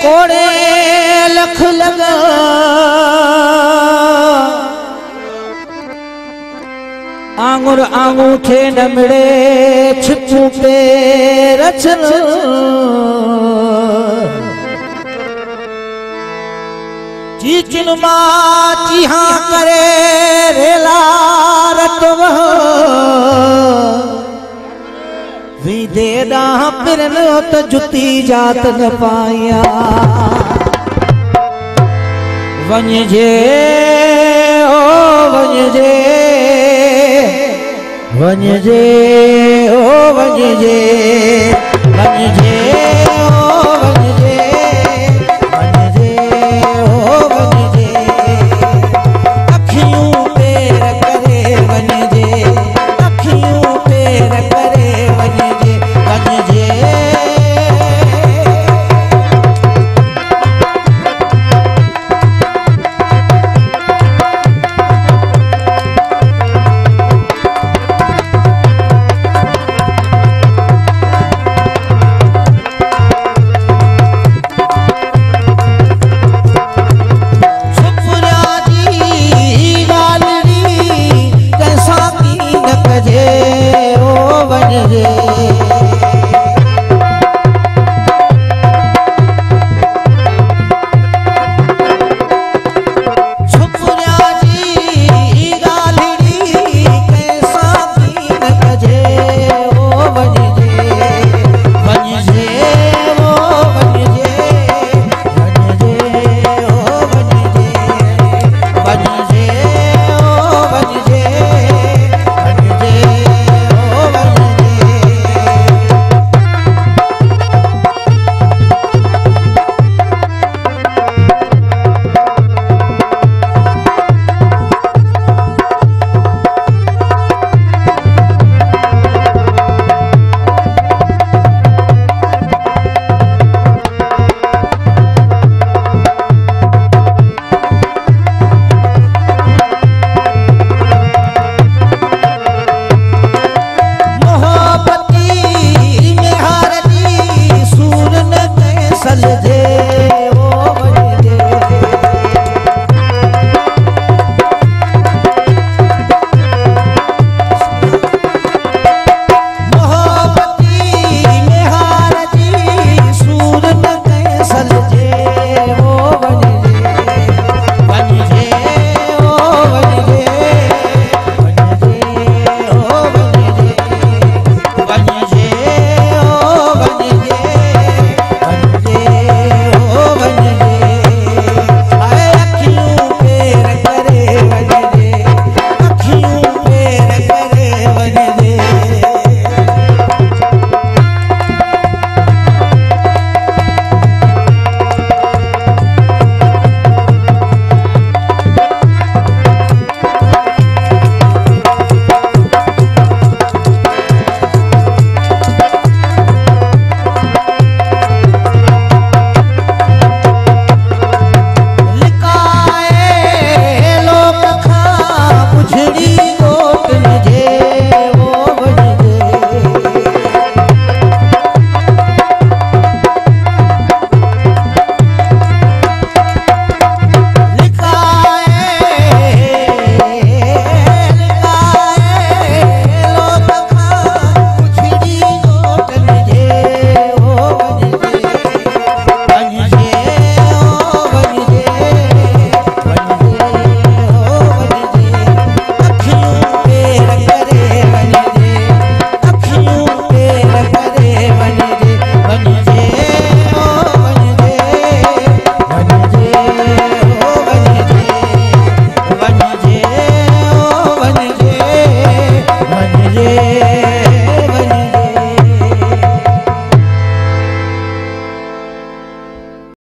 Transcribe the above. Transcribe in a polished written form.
कोड़े लख लगा आंगुर आंगूठे न मिले छिपू पे रचन चीचिन माँ चिहा करे रेला रटव विदे डाह पिरन त जुती जात न पाया वञजे ओ वञजे वञजे ओ वञजे वञजे ओ वञजे वञजे ओ वञजे अखियूं पेर करे वञजे अखियूं पेर करे वञजे वञजे सल दे